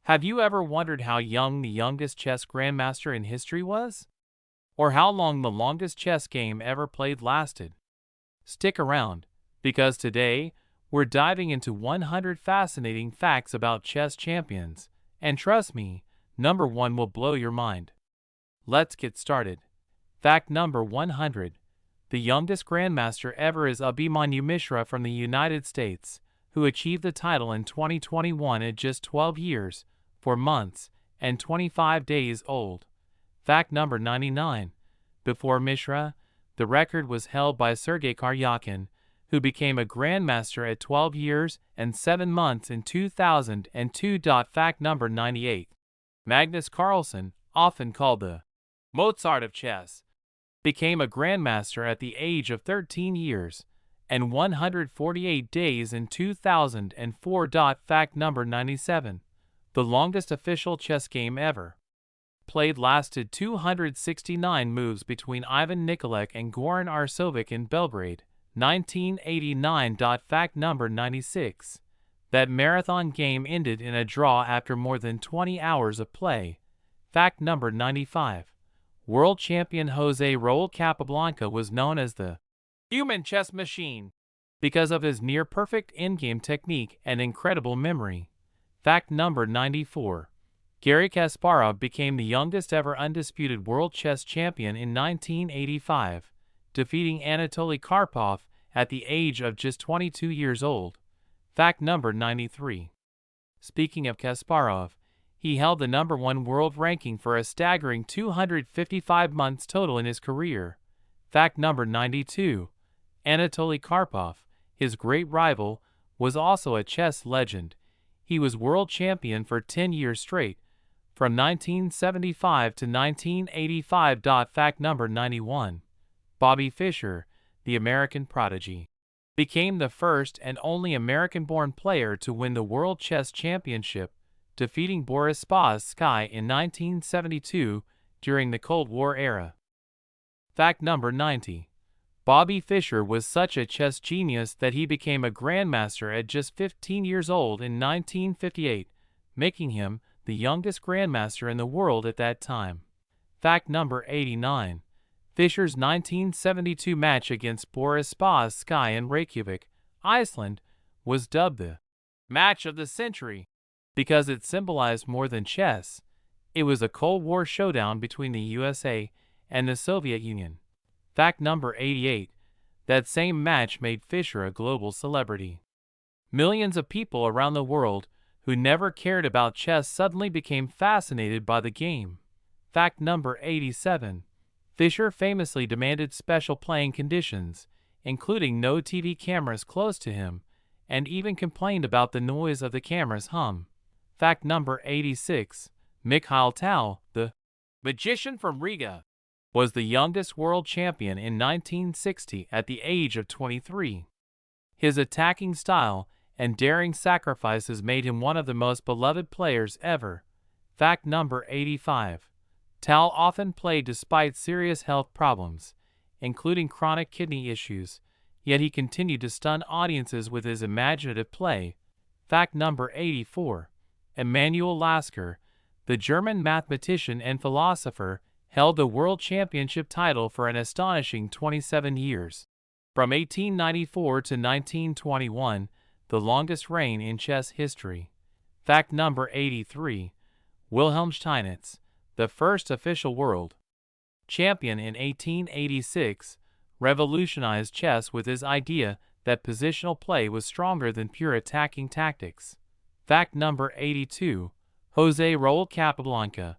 Have you ever wondered how young the youngest chess grandmaster in history was? Or how long the longest chess game ever played lasted? Stick around, because today, we're diving into 100 fascinating facts about chess champions, and trust me, number 1 will blow your mind. Let's get started. Fact number 100. The youngest grandmaster ever is Abhimanyu Mishra from the United States, who achieved the title in 2021 at just 12 years, 4 months, and 25 days old. Fact number 99. Before Mishra, the record was held by Sergei Karyakin, who became a grandmaster at 12 years and 7 months in 2002. Fact number 98. Magnus Carlsen, often called the Mozart of chess, became a grandmaster at the age of 13 years and 148 days in 2004. Fact number 97. The longest official chess game ever played lasted 269 moves between Ivan Nikolek and Goran Arsovic in Belgrade, 1989. Fact number 96. That marathon game ended in a draw after more than 20 hours of play. Fact number 95. World champion Jose Raul Capablanca was known as the human chess machine because of his near-perfect in-game technique and incredible memory. Fact number 94. Garry Kasparov became the youngest ever undisputed world chess champion in 1985, defeating Anatoly Karpov at the age of just 22 years old. Fact number 93. Speaking of Kasparov, he held the number 1 world ranking for a staggering 255 months total in his career. Fact number 92. Anatoly Karpov, his great rival, was also a chess legend. He was world champion for 10 years straight, from 1975 to 1985. Fact number 91. Bobby Fischer, the American prodigy, became the first and only American-born player to win the World Chess Championship, defeating Boris Spassky in 1972 during the Cold War era. Fact number 90. Bobby Fischer was such a chess genius that he became a grandmaster at just 15 years old in 1958, making him the youngest grandmaster in the world at that time. Fact number 89. Fischer's 1972 match against Boris Spassky in Reykjavik, Iceland, was dubbed the match of the century because it symbolized more than chess. It was a Cold War showdown between the USA and the Soviet Union. Fact number 88. That same match made Fischer a global celebrity. Millions of people around the world who never cared about chess suddenly became fascinated by the game. Fact number 87. Fischer famously demanded special playing conditions, including no TV cameras close to him, and even complained about the noise of the camera's hum. Fact number 86. Mikhail Tal, the magician from Riga, was the youngest world champion in 1960 at the age of 23. His attacking style and daring sacrifices made him one of the most beloved players ever. Fact number 85. Tal often played despite serious health problems, including chronic kidney issues, yet he continued to stun audiences with his imaginative play. Fact number 84. Emanuel Lasker, the German mathematician and philosopher, held the world championship title for an astonishing 27 years. From 1894 to 1921, the longest reign in chess history. Fact number 83. Wilhelm Steinitz, the first official world champion in 1886, revolutionized chess with his idea that positional play was stronger than pure attacking tactics. Fact number 82. Jose Raul Capablanca,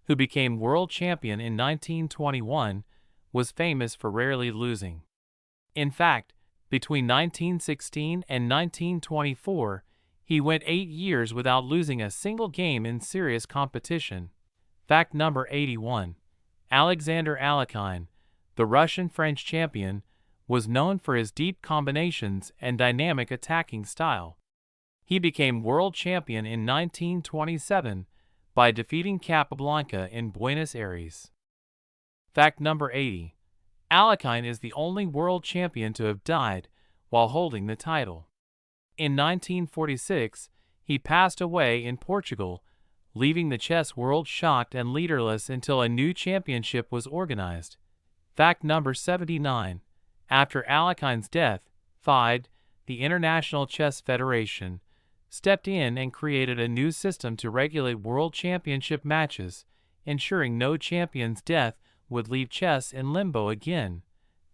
who became world champion in 1921, was famous for rarely losing. In fact, between 1916 and 1924, he went 8 years without losing a single game in serious competition. Fact number 81. Alexander Alekhine, the Russian-French champion, was known for his deep combinations and dynamic attacking style. He became world champion in 1927 by defeating Capablanca in Buenos Aires. Fact number 80. Alekhine is the only world champion to have died while holding the title. In 1946, he passed away in Portugal, leaving the chess world shocked and leaderless until a new championship was organized. Fact number 79. After Alekhaine's death, FIDE, the International Chess Federation, stepped in and created a new system to regulate world championship matches, ensuring no champion's death would leave chess in limbo again.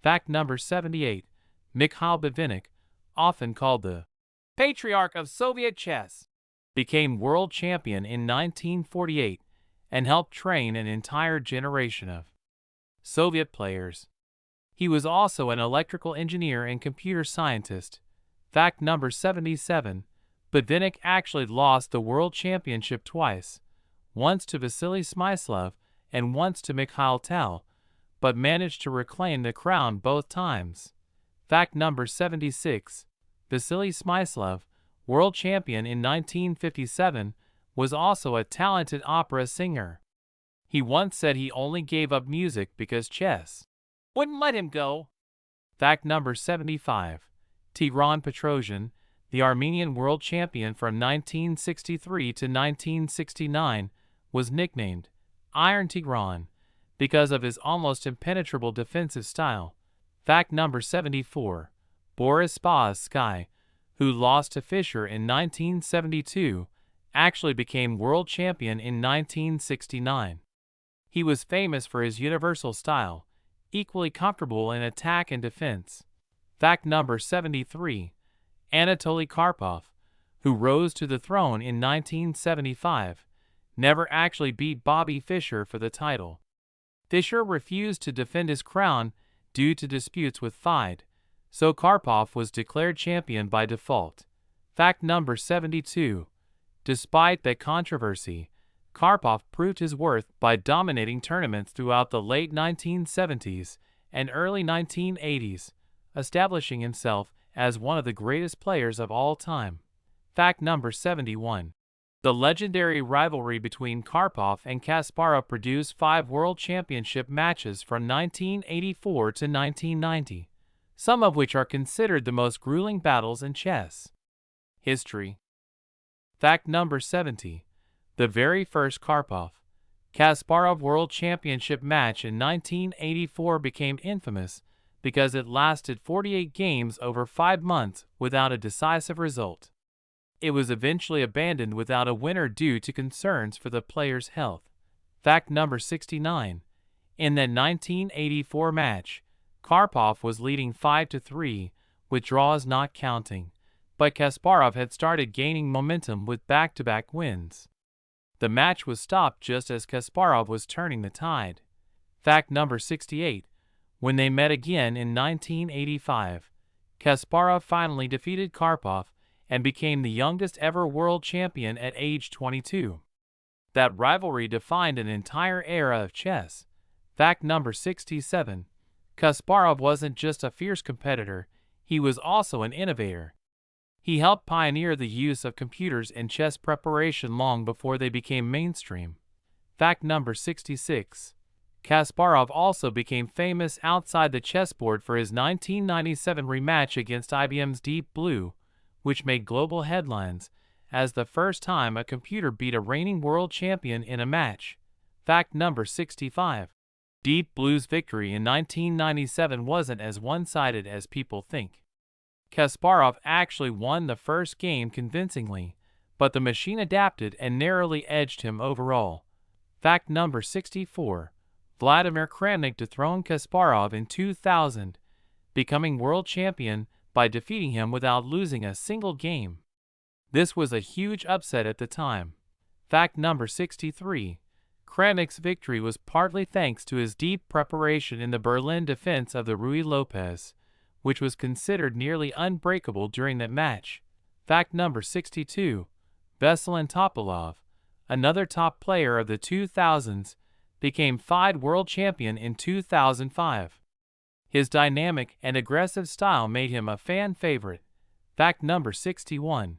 Fact number 78. Mikhail Bavinnik, often called the patriarch of Soviet chess, became world champion in 1948 and helped train an entire generation of Soviet players. He was also an electrical engineer and computer scientist. Fact number 77. Bavinnik actually lost the world championship twice, once to Vasily Smyslov and once to Mikhail Tal, but managed to reclaim the crown both times. Fact number 76. Vasily Smyslov, world champion in 1957, was also a talented opera singer. He once said he only gave up music because chess wouldn't let him go. Fact number 75. Tigran Petrosian, the Armenian world champion from 1963 to 1969, was nicknamed Iron Tigran because of his almost impenetrable defensive style. Fact number 74. Boris Spassky, who lost to Fischer in 1972, actually became world champion in 1969. He was famous for his universal style, equally comfortable in attack and defense. Fact number 73. Anatoly Karpov, who rose to the throne in 1975, never actually beat Bobby Fischer for the title. Fischer refused to defend his crown due to disputes with FIDE, so Karpov was declared champion by default. Fact number 72. Despite that controversy, Karpov proved his worth by dominating tournaments throughout the late 1970s and early 1980s, establishing himself as one of the greatest players of all time. Fact number 71. The legendary rivalry between Karpov and Kasparov produced 5 world championship matches from 1984 to 1990, some of which are considered the most grueling battles in chess history. Fact number 70. The very first Karpov-Kasparov World Championship match in 1984 became infamous because it lasted 48 games over 5 months without a decisive result. It was eventually abandoned without a winner due to concerns for the player's health. Fact number 69. In that 1984 match, Karpov was leading 5-3, with draws not counting, but Kasparov had started gaining momentum with back-to-back wins. The match was stopped just as Kasparov was turning the tide. Fact number 68. When they met again in 1985, Kasparov finally defeated Karpov and became the youngest ever world champion at age 22. That rivalry defined an entire era of chess. Fact number 67. Kasparov wasn't just a fierce competitor, he was also an innovator. He helped pioneer the use of computers in chess preparation long before they became mainstream. Fact number 66. Kasparov also became famous outside the chessboard for his 1997 rematch against IBM's Deep Blue, which made global headlines as the first time a computer beat a reigning world champion in a match. Fact number 65. Deep Blue's victory in 1997 wasn't as one-sided as people think. Kasparov actually won the first game convincingly, but the machine adapted and narrowly edged him overall. Fact number 64. Vladimir Kramnik dethroned Kasparov in 2000, becoming world champion by defeating him without losing a single game. This was a huge upset at the time. Fact number 63. Kramnik's victory was partly thanks to his deep preparation in the Berlin defense of the Ruy Lopez, which was considered nearly unbreakable during that match. Fact number 62. Veselin Topalov, another top player of the 2000s, became FIDE world champion in 2005. His dynamic and aggressive style made him a fan favorite. Fact number 61.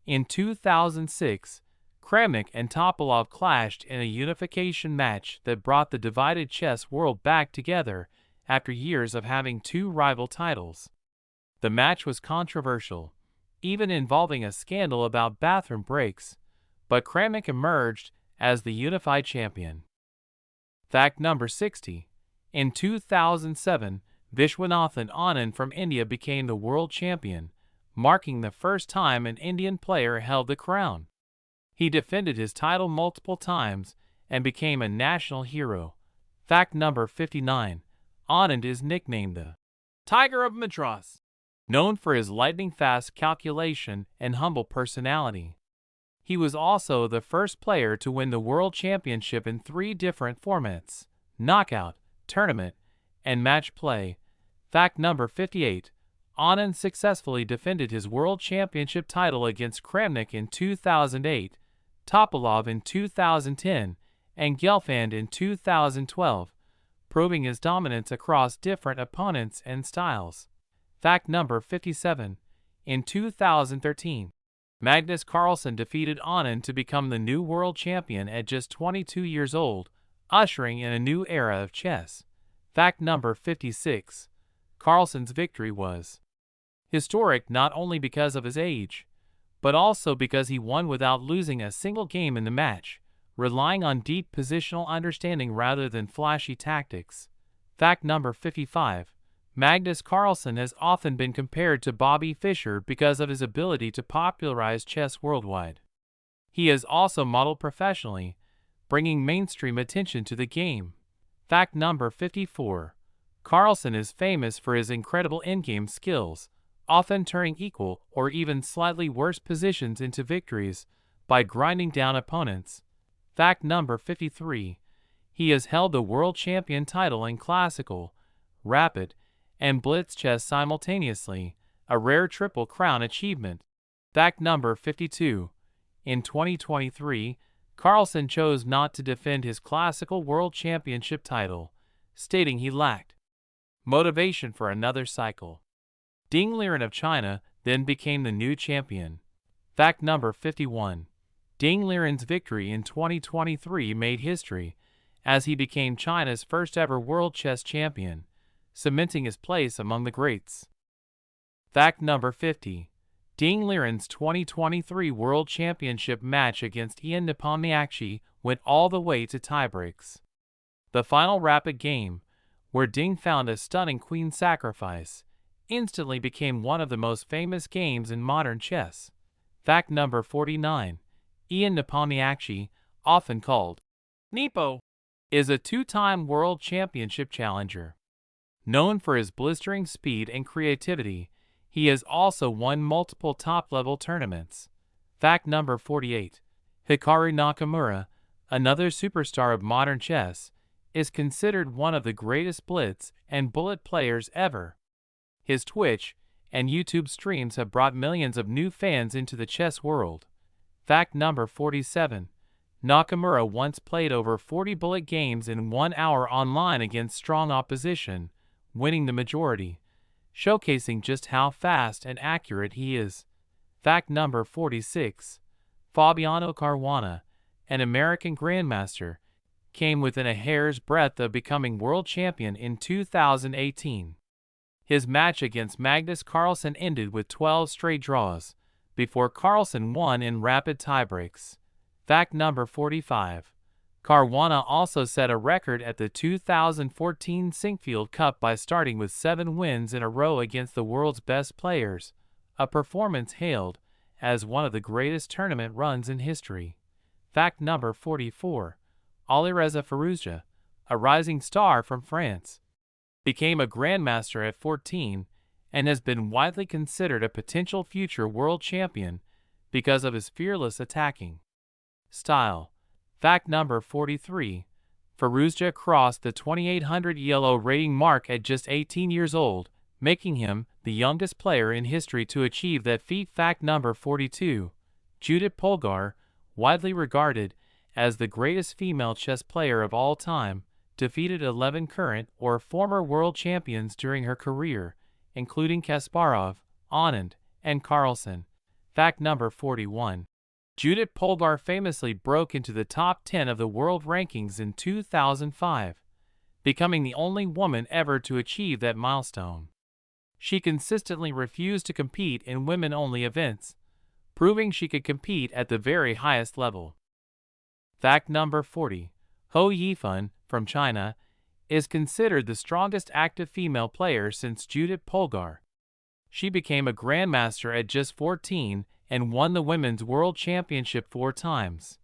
In 2006, Kramnik and Topalov clashed in a unification match that brought the divided chess world back together after years of having two rival titles. The match was controversial, even involving a scandal about bathroom breaks, but Kramnik emerged as the unified champion. Fact number 60. In 2007, Vishwanathan Anand from India became the world champion, marking the first time an Indian player held the crown. He defended his title multiple times and became a national hero. Fact number 59. Anand is nicknamed the Tiger of Madras, known for his lightning-fast calculation and humble personality. He was also the first player to win the World Championship in 3 different formats: knockout, tournament, and match play. Fact number 58. Anand successfully defended his World Championship title against Kramnik in 2008, Topalov in 2010, and Gelfand in 2012, proving his dominance across different opponents and styles. Fact number 57. In 2013, Magnus Carlsen defeated Anand to become the new world champion at just 22 years old, ushering in a new era of chess. Fact number 56. Carlsen's victory was historic not only because of his age, but also because he won without losing a single game in the match, relying on deep positional understanding rather than flashy tactics. Fact number 55. Magnus Carlsen has often been compared to Bobby Fischer because of his ability to popularize chess worldwide. He is also modeled professionally, bringing mainstream attention to the game. Fact number 54. Carlsen is famous for his incredible in-game skills, often turning equal or even slightly worse positions into victories by grinding down opponents. Fact number 53. He has held the world champion title in classical, rapid, and blitz chess simultaneously, a rare triple crown achievement. Fact number 52. In 2023, Carlsen chose not to defend his classical world championship title, stating he lacked motivation for another cycle. Ding Liren of China then became the new champion. Fact number 51. Ding Liren's victory in 2023 made history, as he became China's first ever world chess champion, cementing his place among the greats. Fact number 50. Ding Liren's 2023 World Championship match against Ian Nepomniachtchi went all the way to tiebreaks. The final rapid game, where Ding found a stunning queen sacrifice, instantly became one of the most famous games in modern chess. Fact number 49. Ian Nepomniachtchi, often called Nepo, is a 2-time World Championship challenger. Known for his blistering speed and creativity, he has also won multiple top-level tournaments. Fact number 48. Hikaru Nakamura, another superstar of modern chess, is considered one of the greatest blitz and bullet players ever. His Twitch and YouTube streams have brought millions of new fans into the chess world. Fact number 47. Nakamura once played over 40 bullet games in 1 hour online against strong opposition, winning the majority, showcasing just how fast and accurate he is. Fact number 46. Fabiano Caruana, an American Grandmaster, came within a hair's breadth of becoming world champion in 2018. His match against Magnus Carlsen ended with 12 straight draws, before Carlsen won in rapid tiebreaks. Fact number 45. Caruana also set a record at the 2014 Sinkfield Cup by starting with 7 wins in a row against the world's best players, a performance hailed as one of the greatest tournament runs in history. Fact number 44. Alireza Firouzja, a rising star from France, became a grandmaster at 14 and has been widely considered a potential future world champion because of his fearless attacking style. Fact number 43. Firouzja crossed the 2800 ELO rating mark at just 18 years old, making him the youngest player in history to achieve that feat. Fact number 42. Judith Polgar, widely regarded as the greatest female chess player of all time, defeated 11 current or former world champions during her career, including Kasparov, Anand, and Carlsen. Fact number 41. Judith Polgar famously broke into the top 10 of the world rankings in 2005, becoming the only woman ever to achieve that milestone. She consistently refused to compete in women-only events, proving she could compete at the very highest level. Fact number 40. Hou Yifan, from China, is considered the strongest active female player since Judith Polgar. She became a grandmaster at just 14 and won the Women's World Championship 4 times.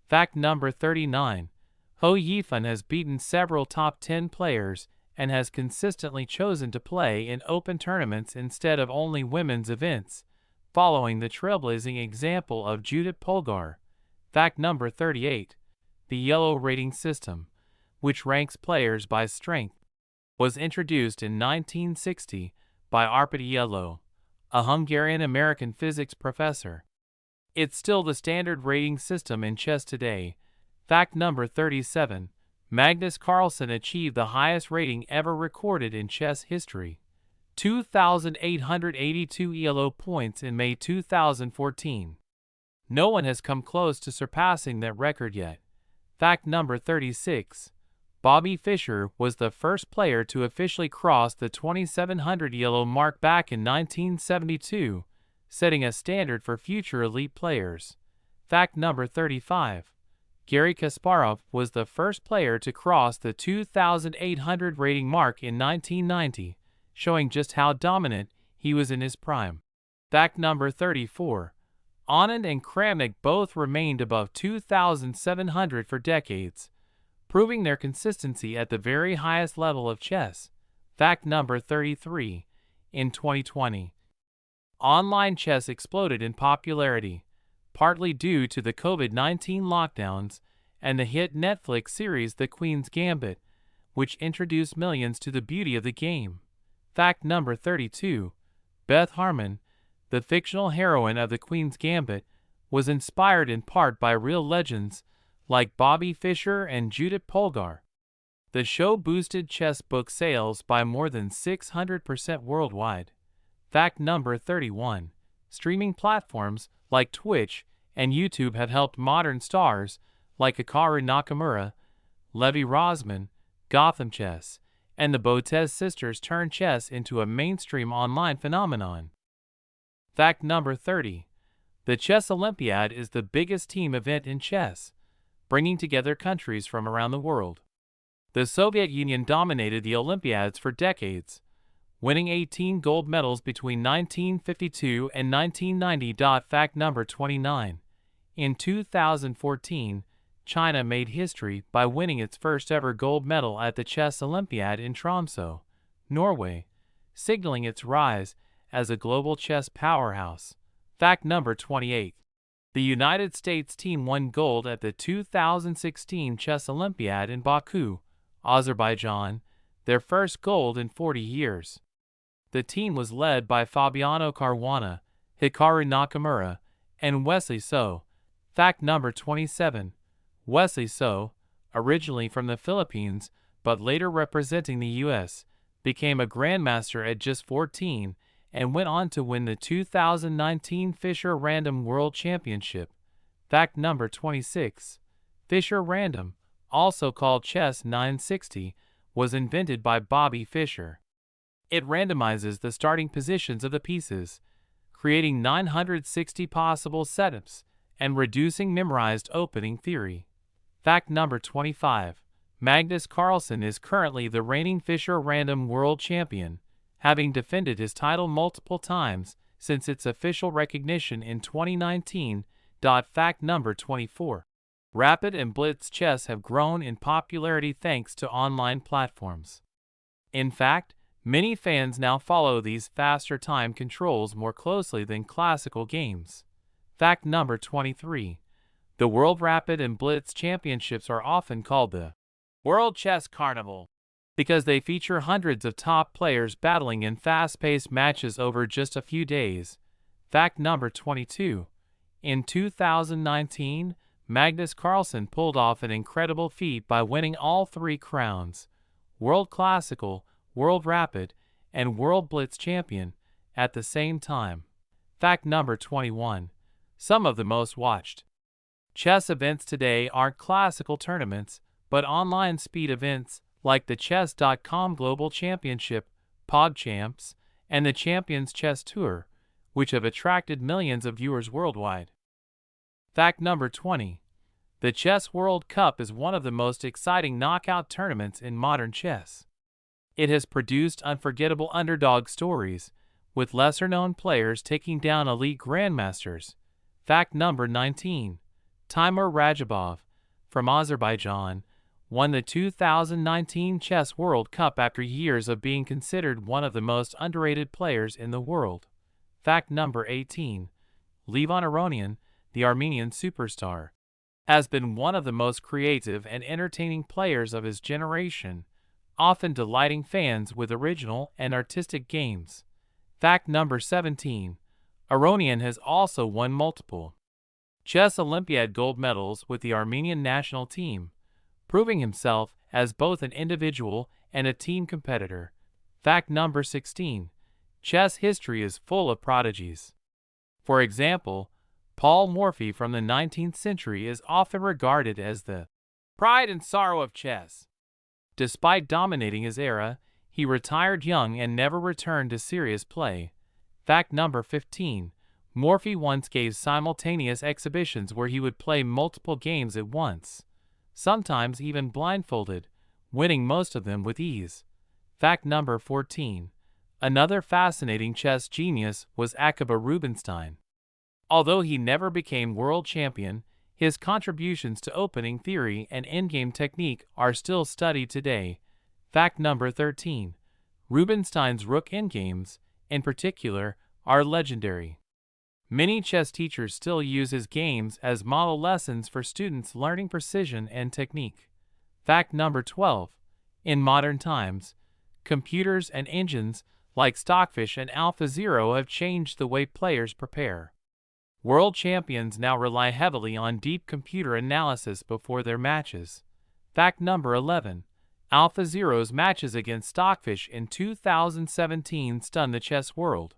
Fact number 39. Hou Yifan has beaten several top 10 players and has consistently chosen to play in open tournaments instead of only women's events, following the trailblazing example of Judith Polgar. Fact number 38. The yellow rating system, which ranks players by strength, was introduced in 1960 by Arpad Yellow, a Hungarian-American physics professor. It's still the standard rating system in chess today. Fact number 37. Magnus Carlsen achieved the highest rating ever recorded in chess history, 2,882 ELO points in May 2014. No one has come close to surpassing that record yet. Fact number 36. Bobby Fischer was the first player to officially cross the 2,700 ELO mark back in 1972, setting a standard for future elite players. Fact number 35. Garry Kasparov was the first player to cross the 2,800 rating mark in 1990, showing just how dominant he was in his prime. Fact number 34. Anand and Kramnik both remained above 2,700 for decades, proving their consistency at the very highest level of chess. Fact number 33. In 2020, online chess exploded in popularity, partly due to the COVID-19 lockdowns and the hit Netflix series The Queen's Gambit, which introduced millions to the beauty of the game. Fact number 32. Beth Harmon, the fictional heroine of The Queen's Gambit, was inspired in part by real legends like Bobby Fischer and Judith Polgar. The show boosted chess book sales by more than 600% worldwide. Fact number 31. Streaming platforms like Twitch and YouTube have helped modern stars like Hikaru Nakamura, Levi Rosman, Gotham Chess, and the Botez sisters turn chess into a mainstream online phenomenon. Fact number 30. The Chess Olympiad is the biggest team event in chess, bringing together countries from around the world. The Soviet Union dominated the Olympiads for decades, winning 18 gold medals between 1952 and 1990. Fact number 29. In 2014, China made history by winning its first ever gold medal at the Chess Olympiad in Tromsø, Norway, signaling its rise as a global chess powerhouse. Fact number 28. The United States team won gold at the 2016 Chess Olympiad in Baku, Azerbaijan, their first gold in 40 years. The team was led by Fabiano Caruana, Hikaru Nakamura, and Wesley So. Fact number 27. Wesley So, originally from the Philippines but later representing the U.S., became a grandmaster at just 14 and went on to win the 2019 Fischer Random World Championship. Fact number 26. Fischer Random, also called Chess 960, was invented by Bobby Fischer. It randomizes the starting positions of the pieces, creating 960 possible setups and reducing memorized opening theory. Fact number 25. Magnus Carlsen is currently the reigning Fischer Random World Champion, having defended his title multiple times since its official recognition in 2019. Fact number 24. Rapid and Blitz chess have grown in popularity thanks to online platforms. In fact, many fans now follow these faster time controls more closely than classical games. Fact number 23. The World Rapid and Blitz Championships are often called the World Chess Carnival because they feature hundreds of top players battling in fast-paced matches over just a few days. Fact number 22. In 2019, Magnus Carlsen pulled off an incredible feat by winning all 3 crowns, World Classical, World Rapid, and World Blitz Champion, at the same time. Fact number 21. Some of the most watched chess events today aren't classical tournaments, but online speed events like the Chess.com Global Championship, PogChamps, and the Champions Chess Tour, which have attracted millions of viewers worldwide. Fact number 20. The Chess World Cup is one of the most exciting knockout tournaments in modern chess. It has produced unforgettable underdog stories, with lesser-known players taking down elite grandmasters. Fact number 19. Timur Rajabov, from Azerbaijan, won the 2019 Chess World Cup after years of being considered one of the most underrated players in the world. Fact number 18. Levon Aronian, the Armenian superstar, has been one of the most creative and entertaining players of his generation, often delighting fans with original and artistic games. Fact number 17. Aronian has also won multiple Chess Olympiad gold medals with the Armenian national team, proving himself as both an individual and a team competitor. Fact number 16. Chess history is full of prodigies. For example, Paul Morphy from the 19th century is often regarded as the pride and sorrow of chess. Despite dominating his era, he retired young and never returned to serious play. Fact number 15. Morphy once gave simultaneous exhibitions where he would play multiple games at once, sometimes even blindfolded, winning most of them with ease. Fact number 14. Another fascinating chess genius was Akiba Rubinstein. Although he never became world champion, his contributions to opening theory and endgame technique are still studied today. Fact number 13. Rubinstein's rook endgames, in particular, are legendary. Many chess teachers still use his games as model lessons for students learning precision and technique. Fact number 12. In modern times, computers and engines like Stockfish and AlphaZero have changed the way players prepare. World champions now rely heavily on deep computer analysis before their matches. Fact number 11. AlphaZero's matches against Stockfish in 2017 stunned the chess world.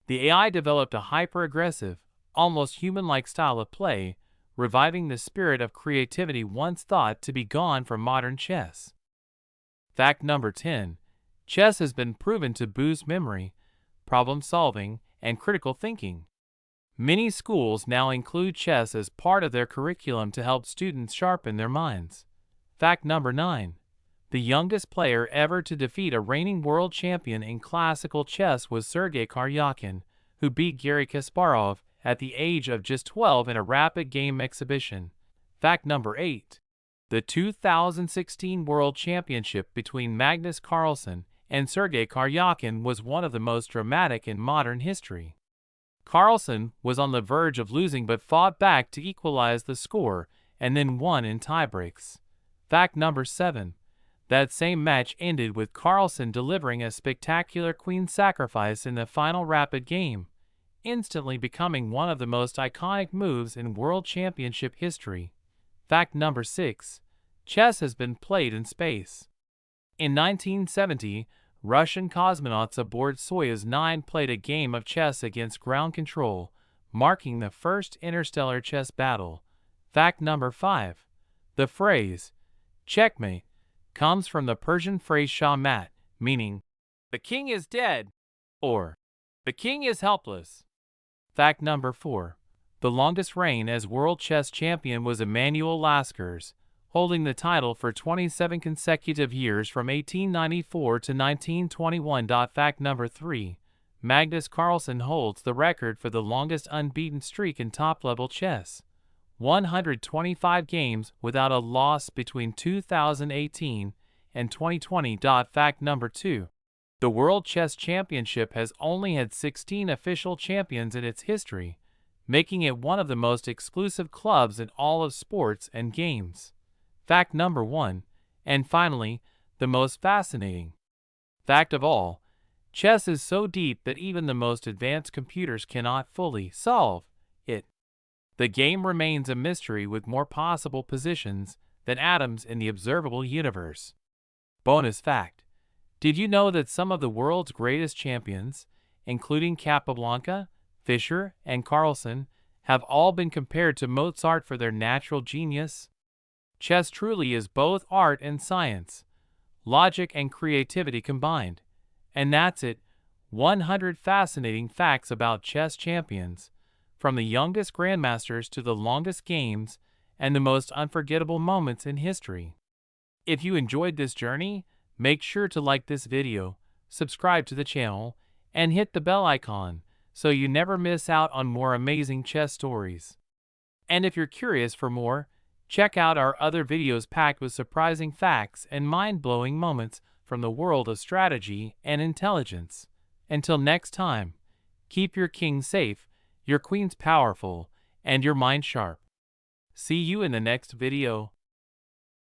The AI developed a hyper-aggressive, almost human-like style of play, reviving the spirit of creativity once thought to be gone from modern chess. Fact number 10. Chess has been proven to boost memory, problem-solving, and critical thinking. Many schools now include chess as part of their curriculum to help students sharpen their minds. Fact number 9. The youngest player ever to defeat a reigning world champion in classical chess was Sergei Karyakin, who beat Garry Kasparov at the age of just 12 in a rapid game exhibition. Fact number 8. The 2016 World Championship between Magnus Carlsen and Sergei Karyakin was one of the most dramatic in modern history. Carlsen was on the verge of losing but fought back to equalize the score and then won in tiebreaks. Fact number 7. That same match ended with Carlsen delivering a spectacular queen sacrifice in the final rapid game, instantly becoming one of the most iconic moves in World Championship history. Fact number 6. Chess has been played in space. In 1970, Russian cosmonauts aboard Soyuz 9 played a game of chess against ground control, marking the first interstellar chess battle. Fact number 5. The phrase, checkmate, comes from the Persian phrase Shah Mat, meaning, the king is dead, or the king is helpless. Fact number 4. The longest reign as world chess champion was Emanuel Lasker's, holding the title for 27 consecutive years from 1894 to 1921. Fact number 3. Magnus Carlsen holds the record for the longest unbeaten streak in top-level chess, 125 games without a loss between 2018 and 2020. Fact number 2. The World Chess Championship has only had 16 official champions in its history, making it one of the most exclusive clubs in all of sports and games. Fact number 1, and finally, the most fascinating fact of all, chess is so deep that even the most advanced computers cannot fully solve it. The game remains a mystery with more possible positions than atoms in the observable universe. Bonus fact: did you know that some of the world's greatest champions, including Capablanca, Fischer, and Carlsen, have all been compared to Mozart for their natural genius? Chess truly is both art and science, logic and creativity combined. And that's it, 100 fascinating facts about chess champions, from the youngest grandmasters to the longest games, and the most unforgettable moments in history. If you enjoyed this journey, make sure to like this video, subscribe to the channel, and hit the bell icon so you never miss out on more amazing chess stories. And if you're curious for more, check out our other videos packed with surprising facts and mind-blowing moments from the world of strategy and intelligence. Until next time, keep your king safe, your queens powerful, and your mind sharp. See you in the next video.